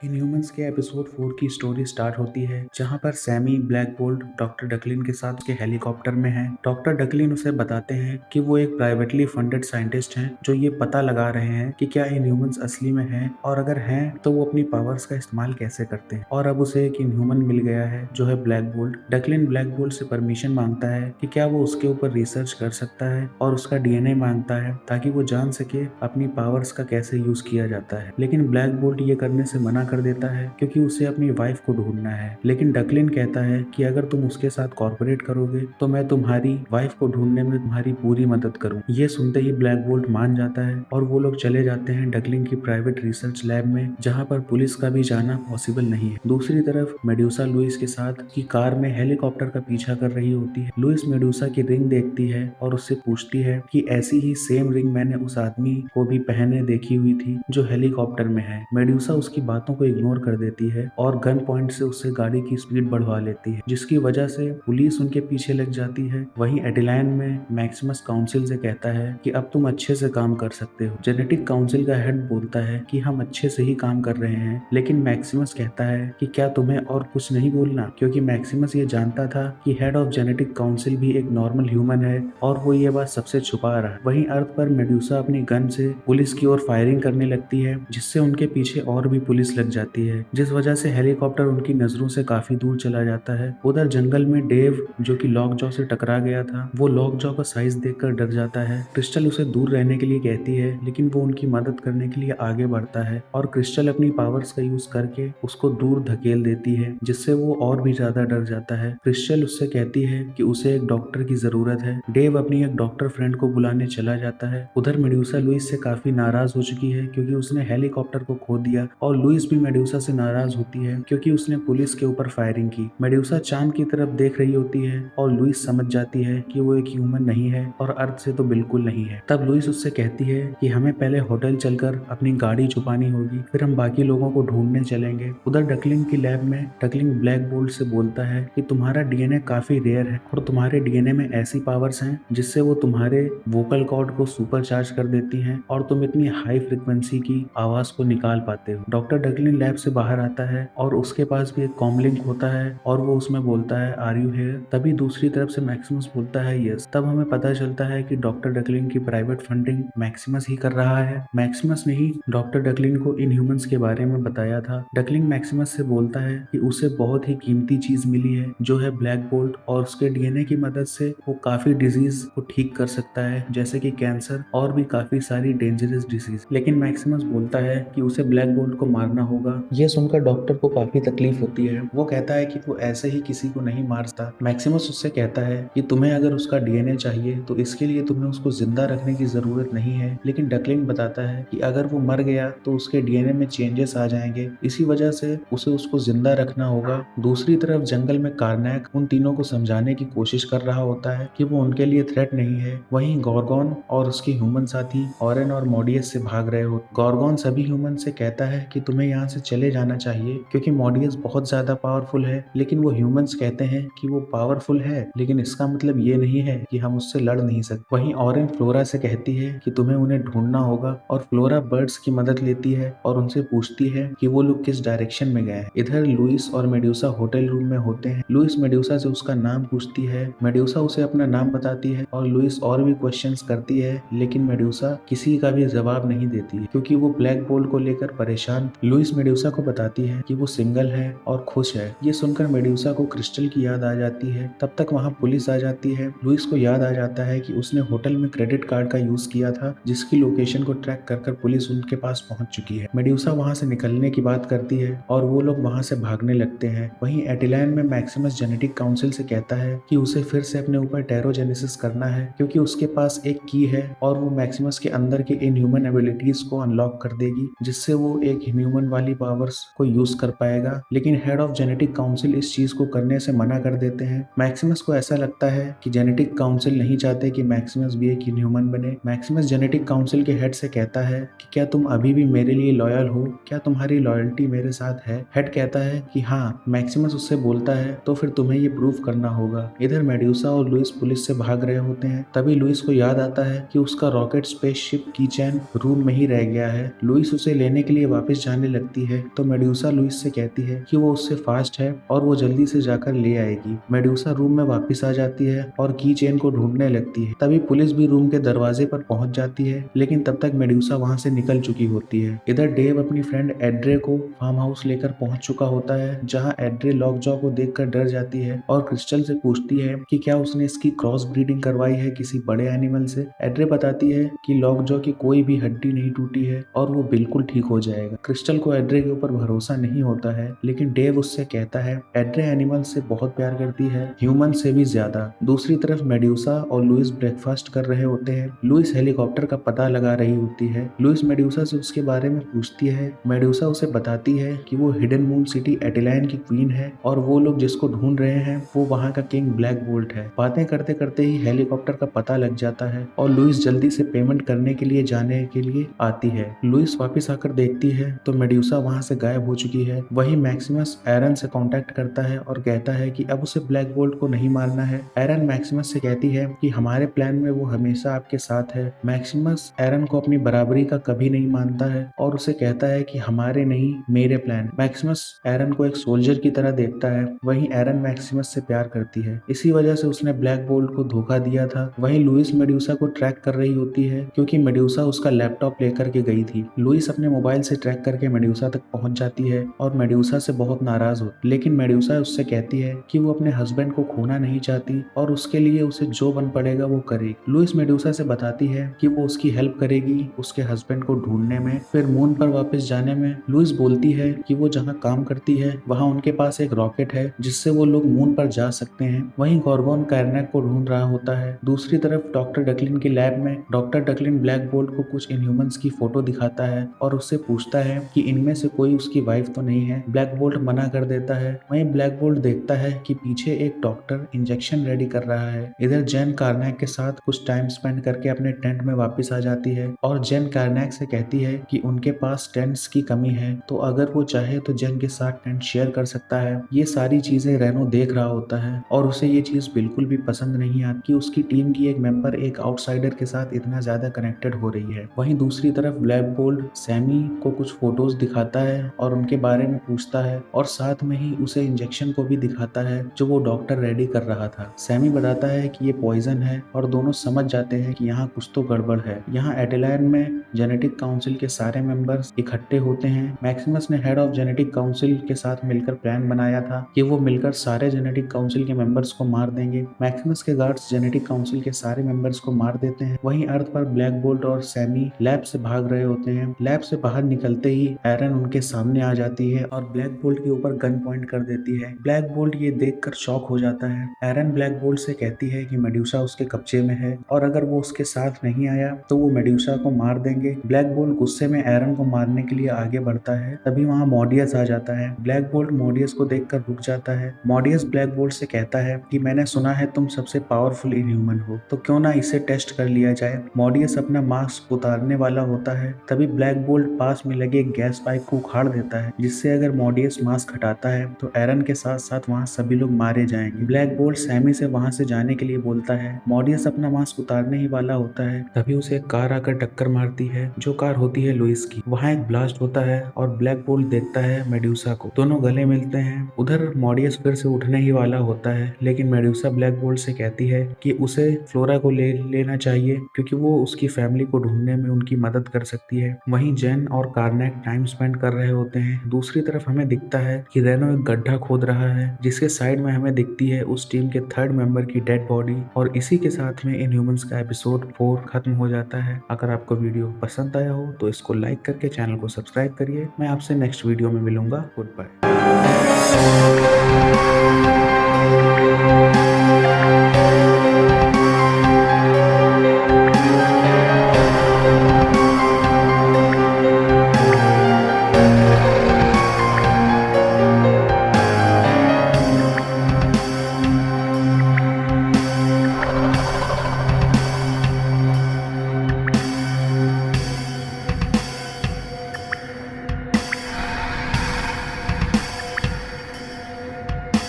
Inhumans के episode 4 की story start होती है जहां पर सैमी ब्लैक बोल्ट डॉक्टर डकलिन के साथ उसके हेलीकॉप्टर में है। डॉक्टर डकलिन उसे बताते हैं कि वो एक प्राइवेटली फंडेड साइंटिस्ट हैं जो ये पता लगा रहे हैं कि क्या इनह्यूमंस असली में हैं और अगर हैं तो वो अपनी पावर्स का इस्तेमाल कैसे करते हैं। और अब उसे एक इनह्यूमन मिल गया है जो है ब्लैक बोल्ट। डकलिन ब्लैक बोल्ट से परमिशन मांगता है कि क्या वो उसके ऊपर रिसर्च कर सकता है और उसका डीएनए मांगता है ताकि वो जान सके अपनी पावर्स का कैसे यूज किया जाता है। लेकिन ब्लैक बोल्ट ये करने से मना कर देता है क्योंकि उसे अपनी वाइफ को ढूंढना है। लेकिन डकलिन कहता है कि अगर तुम उसके साथ कॉर्पोरेट करोगे तो मैं तुम्हारी वाइफ को ढूंढने में तुम्हारी पूरी मदद करूं। ये सुनते ही ब्लैक बोल्ट मान जाता है और वो लोग चले जाते हैं डकलिन की प्राइवेट रिसर्च लैब में जहां पर पुलिस का भी जाना पॉसिबल नहीं है। दूसरी तरफ मेडुसा लुइस के साथ की कार में हेलीकॉप्टर का पीछा कर रही होती है। लुइस मेडुसा की रिंग देखती है और उससे पूछती है कि ऐसी ही सेम रिंग मैंने उस आदमी को भी पहने देखी हुई थी जो हेलीकॉप्टर में है। मेडुसा उसकी बातों को इग्नोर कर देती है और गन पॉइंट से उससे गाड़ी की स्पीड बढ़वा लेती है जिसकी वजह से पुलिस उनके पीछे लग जाती है। वहीं एडिलाइन में मैक्सिमस काउंसिल से कहता है कि अब तुम अच्छे से काम कर सकते हो। जेनेटिक काउंसिल का हेड बोलता है कि हम अच्छे से ही काम कर रहे हैं, लेकिन मैक्सिमस कहता है कि क्या तुम्हें और कुछ नहीं बोलना, क्योंकि मैक्सिमस ये जानता था कि हेड ऑफ जेनेटिक काउंसिल भी एक नॉर्मल ह्यूमन है और वो ये बात सबसे छुपा रहा है। वहीं अर्थ पर मेडुसा अपनी गन से पुलिस की ओर फायरिंग करने लगती है जिससे उनके पीछे और भी पुलिस लग जाती है, जिस वजह से हेलीकॉप्टर उनकी नजरों से काफी दूर चला जाता है। उधर जंगल में डेव जो कि लॉकजॉ से टकरा गया था, वो लॉकजॉ का साइज देखकर डर जाता है। क्रिस्टल उसे दूर रहने के लिए कहती है लेकिन वो उनकी मदद करने के लिए आगे बढ़ता है और क्रिस्टल अपनी पावर्स का यूज करके उसको दूर धकेल देती है जिससे वो और भी ज्यादा डर जाता है। क्रिस्टल उससे कहती है कि उसे एक डॉक्टर की जरूरत है। डेव अपनी एक डॉक्टर फ्रेंड को बुलाने चला जाता है। उधर मेडुसा लुइस से काफी नाराज हो चुकी है क्योंकि उसने हेलीकॉप्टर को खो दिया और लुइस भी मेडुसा से नाराज होती है क्योंकि उसने पुलिस के ऊपर फायरिंग की। मेडुसा चांद की तरफ देख रही होती है और लुइस समझ जाती है कि वो एक ह्यूमन नहीं है और अर्थ से तो बिल्कुल नहीं है। तब लुइस उससे कहती है कि हमें पहले होटल चलकर अपनी गाड़ी छुपानी होगी, फिर हम बाकी लोगों को ढूंढने चलेंगे। उधर डकलिंग की लैब में डकलिंग ब्लैक बोल्ट से बोलता है कि तुम्हारा डीएनए काफी रेयर है और तुम्हारे डीएनए में ऐसी पावर्स हैं जिससे वो तुम्हारे वोकल कॉर्ड को सुपर चार्ज कर देती हैं और तुम इतनी हाई फ्रिक्वेंसी की आवाज को निकाल पाते हो। डॉक्टर डकलिन लैब से बाहर आता है और उसके पास भी एक कॉमलिंक होता है और वो उसमें बोलता है आर यू हियर। तभी दूसरी तरफ से मैक्सिमस बोलता है यस। तब हमें पता चलता है कि डॉक्टर डकलिन की प्राइवेट फंडिंग मैक्सिमस ही कर रहा है। मैक्सिमस ने ही डॉक्टर डकलिन को इन ह्यूमंस के बारे में बताया था। डकलिन मैक्सिमस से बोलता है कि उसे बहुत ही कीमती चीज मिली है जो है ब्लैक बोल्ट और उसके डीएनए की मदद से वो काफी डिजीज को ठीक कर सकता है जैसे कि कैंसर और भी काफी सारी डेंजरस डिजीज। लेकिन मैक्सिमस बोलता है कि उसे ब्लैक बोल्ट को मारना होगा। यह सुनकर डॉक्टर को काफी तकलीफ होती है। वो कहता है कि वो ऐसे ही किसी को नहीं मार सकता। मैक्सिमस उससे कहता है कि तुम्हें अगर उसका डीएनए चाहिए तो इसके लिए तुम्हें उसको जिंदा रखने की जरूरत नहीं है। लेकिन डकलिंग बताता है कि अगर वो मर गया तो उसके डीएनए में चेंजेस आ जाएंगे, इसी वजह से उसे उसको जिंदा रखना होगा। दूसरी तरफ जंगल में कार्नैक उन तीनों को समझाने की कोशिश कर रहा होता है कि वो उनके लिए थ्रेट नहीं है। वहीं गॉर्गोन और उसके ह्यूमन साथी ऑरेन और मॉडियस से भाग रहे हो। गॉर्गोन सभी ह्यूमन से कहता है कि तुम्हें यहाँ से चले जाना चाहिए क्योंकि मॉडियस बहुत ज्यादा पावरफुल है। लेकिन वो ह्यूमंस कहते हैं कि वो पावरफुल है लेकिन इसका मतलब ये नहीं है कि हम उससे लड़ नहीं सकते। वहीं ऑरेन फ्लोरा से कहती है कि तुम्हें उन्हें ढूंढना होगा और फ्लोरा बर्ड्स की मदद लेती है और उनसे पूछती है कि वो लोग किस डायरेक्शन में गए हैं। इधर लुइस और मेडुसा होटल रूम में होते हैं। लुइस मेडुसा से उसका नाम पूछती है, मेडुसा उसे अपना नाम बताती है और लुइस और भी क्वेश्चंस करती है लेकिन मेडुसा किसी का भी जवाब नहीं देती है क्योंकि वो ब्लैक बोल्ट को लेकर परेशान। लुइस मेडुसा को बताती है कि वो सिंगल है और खुश है। ये सुनकर मेडुसा को क्रिस्टल की याद आ जाती है। तब तक वहाँ पुलिस आ जाती है। लुइस को याद आ जाता है कि उसने होटल में क्रेडिट कार्ड का यूज किया था जिसकी लोकेशन को ट्रैक कर पुलिस उनके पास पहुंच चुकी है। मेडुसा वहाँ से निकलने की बात करती है और वो लोग वहाँ से भागने लगते हैं। वहीं एटिलाइन में मैक्सिमस जेनेटिक काउंसिल से कहता है कि उसे फिर से अपने ऊपर टेरोजेनेसिस करना है क्योंकि उसके पास एक की है और वो मैक्सिमस के अंदर के इन ह्यूमन एबिलिटीज को अनलॉक कर देगी जिससे वो एक ह्यूमन वाली पावर्स को यूज कर पाएगा। लेकिन हेड ऑफ जेनेटिक काउंसिल इस चीज को करने से मना कर देते हैं। मैक्सिमस को ऐसा लगता है कि जेनेटिक काउंसिल नहीं चाहते कि मैक्सिमस भी एक ह्यूमन बने। मैक्सिमस जेनेटिक काउंसिल के हेड से कहता है कि क्या तुम अभी भी मेरे लिए लॉयल हो, क्या तुम्हारी लॉयल्टी मेरे साथ है। हेड कहता है कि हाँ। मैक्सिमस उससे बोलता है तो फिर तुम्हें ये प्रूफ करना होगा। इधर मेडुसा और लुइस पुलिस से भाग रहे होते हैं। तभी लुइस को याद आता है कि उसका रॉकेट स्पेसशिप की चैन रूम में ही रह गया है। लुइस उसे लेने के लिए वापस जाने लगता लगती है तो मेडुसा लुइस से कहती है कि वो उससे फास्ट है और वो जल्दी से जाकर ले आएगी। मेडुसा रूम में वापस आ जाती है और की चेन को ढूंढने लगती है। तभी पुलिस भी रूम के दरवाजे पर पहुंच जाती है, लेकिन तब तक मेडुसा वहां से निकल चुकी होती है। इधर डेव अपनी फ्रेंड एड्रे को फार्म हाउस लेकर पहुंच चुका होता है, जहां एड्रे लॉकजॉ को देखकर डर जाती है और क्रिस्टल से पूछती है कि क्या उसने इसकी क्रॉस ब्रीडिंग करवाई है किसी बड़े एनिमल से। एड्रे बताती है कि लॉकजॉ की कोई भी हड्डी नहीं टूटी है और वो बिल्कुल ठीक हो जाएगा। क्रिस्टल को एड्रे के ऊपर भरोसा नहीं होता है, लेकिन डेव उससे कहता है एड्रे एनिमल से बहुत प्यार करती है, ह्यूमन से भी ज्यादा। दूसरी तरफ मेडुसा और लुइस ब्रेकफास्ट कर रहे होते हैं। लुइस हेलीकॉप्टर का पता लगा रही होती है। लुइस मेडुसा से उसके बारे में पूछती है। मेडुसा उसे बताती है कि वो हिडन मून सिटी एटिलाइन की क्वीन है और वो लोग जिसको ढूंढ रहे हैं वो वहाँ का किंग ब्लैक बोल्ट है। बातें करते करते ही हेलीकॉप्टर का पता लग जाता है और लुइस जल्दी से पेमेंट करने के लिए जाने के लिए आती है। लुइस वापस आकर देखती है तो मेडुसा वहाँ से गायब हो चुकी है। वहीं मैक्सिमस एरन से कांटेक्ट करता है और कहता है कि अब उसे ब्लैक बोल्ट को नहीं मारना है। एरन मैक्सिमस से कहती है कि हमारे प्लान में वो हमेशा आपके साथ है। मैक्सिमस एरन को अपनी बराबरी का कभी नहीं मानता है और उसे कहता है कि हमारे नहीं मेरे प्लान। मैक्सिमस एरन को एक सोल्जर की तरह देखता है। वहीं एरन मैक्सिमस से प्यार करती है, इसी वजह से उसने ब्लैक बोल्ट को धोखा दिया था। वहीं लुइस मेडुसा को ट्रैक कर रही होती है क्योंकि मेडुसा उसका लैपटॉप लेकर के गई थी। लुइस अपने मोबाइल से ट्रैक करके मेडुसा तक पहुंच जाती है और मेडुसा से बहुत नाराज होती, लेकिन मेडुसा उससे कहती है कि वो अपने हस्बैंड को खोना नहीं चाहती और उसके लिए उसे जो बन पड़ेगा वो करेगी। लुइस मेडुसा से बताती है कि वो उसकी हेल्प करेगी उसके हस्बैंड को ढूंढने में, फिर मून पर वापस जाने में। लुइस बोलती है कि वो जहाँ काम करती है वहाँ उनके पास एक रॉकेट है जिससे वो लोग मून पर जा सकते हैं। वहीं गॉर्गोन कार्नैक को ढूंढ रहा होता है। दूसरी तरफ डॉक्टर डकलिन की लैब में डॉक्टर डकलिन ब्लैक बोल्ट को कुछ इनह्यूमंस की फोटो दिखाता है और उससे पूछता है कि इनमें से कोई उसकी वाइफ तो नहीं है। ब्लैक बोल्ट मना कर देता है। वहीं ब्लैक बोल्ट देखता है कि पीछे एक डॉक्टर इंजेक्शन रेडी कर रहा है। इधर जेन कार्नैक के साथ कुछ टाइम स्पेंड करके अपने टेंट में वापस आ जाती है और जेन कार्नैक से कहती है कि उनके पास टेंट्स की कमी है, तो अगर वो चाहे तो जेन के साथ टेंट शेयर कर सकता है। ये सारी चीजें रेनो देख रहा होता है और उसे ये चीज बिल्कुल भी पसंद नहीं आती कि उसकी टीम की एक मेंबर एक आउटसाइडर के साथ इतना ज्यादा कनेक्टेड हो रही है। वहीं दूसरी तरफ ब्लैक बोल्ट सैमी को कुछ फोटोज दिखाता है और उनके बारे में पूछता है और साथ में ही उसे इंजेक्शन को भी दिखाता है जो वो डॉक्टर रेडी कर रहा था। सैमी बताता है कि ये पॉइजन है और दोनों समझ जाते हैं कि यहाँ कुछ तो गड़बड़ है। यहाँ एटिलाइन में जेनेटिक काउंसिल के सारे मेंबर्स इकट्ठे होते हैं। मैक्सिमस ने हेड ऑफ जेनेटिक काउंसिल के साथ मिलकर प्लान बनाया था कि वो मिलकर सारे जेनेटिक काउंसिल के मेंबर्स को मार देंगे। मैक्सिमस के गार्ड्स जेनेटिक काउंसिल के सारे मेंबर्स को मार देते हैं। वहीं अर्थ पर ब्लैक बोल्ट और सैमी लैब से भाग रहे होते हैं। लैब से बाहर निकलते ही एरन उनके सामने आ जाती है और ब्लैक बोल्ट के ऊपर गन पॉइंट कर देती है। ब्लैक बोल्ट ये देखकर शॉक हो जाता है। एरन ब्लैक बोल्ट से कहती है कि मेडुसा उसके कब्जे में है और अगर वो उसके साथ नहीं आया तो वो मेडुसा को मार देंगे। ब्लैक बोल्ट गुस्से में एरन को मारने के लिए आगे बढ़ता है। तभी वहाँ मॉडियस आ जाता है। ब्लैक बोल्ट मॉडियस को देखकर रुक जाता है। मॉडियस ब्लैक बोल्ट से कहता है कि मैंने सुना है तुम सबसे पावरफुल इनह्यूमन हो, तो क्यों ना इसे टेस्ट कर लिया जाए। मॉडियस अपना मास्क उतारने वाला होता है, तभी ब्लैक बोल्ट पास में लगे गैस पाइप को उखाड़ देता है, जिससे अगर मॉडियस मास्क हटाता है तो एरन के साथ साथ वहाँ सभी लोग मारे जाएंगे। ब्लैक बोल्ट सैमी से वहाँ से जाने के लिए बोलता है। मॉडियस अपना मास्क उतारने ही वाला होता है, तभी उसे एक कार आकर टक्कर मारती है, जो कार होती है लुइस की। वहाँ एक ब्लास्ट होता है और ब्लैक बोल्ट देखता है मेडुसा को। दोनों गले मिलते हैं। उधर मॉडियस फिर से उठने ही वाला होता है, लेकिन मेडुसा ब्लैक बोल्ट से कहती है कि उसे फ्लोरा को ले लेना चाहिए क्योंकि वो उसकी फैमिली को ढूंढने में उनकी मदद कर सकती है। वहीं जेन और कार्नैक टाइम स्पेंड कर रहे होते हैं। दूसरी तरफ हमें दिखता है कि रेनो एक गड्ढा खोद रहा है, जिसके साइड में हमें दिखती है उस टीम के थर्ड मेंबर की डेड बॉडी। और इसी के साथ में इनह्यूमंस का एपिसोड 4 खत्म हो जाता है। अगर आपको वीडियो पसंद आया हो तो इसको लाइक करके चैनल को सब्सक्राइब करिए। मैं आपसे नेक्स्ट वीडियो में मिलूंगा। Good bye.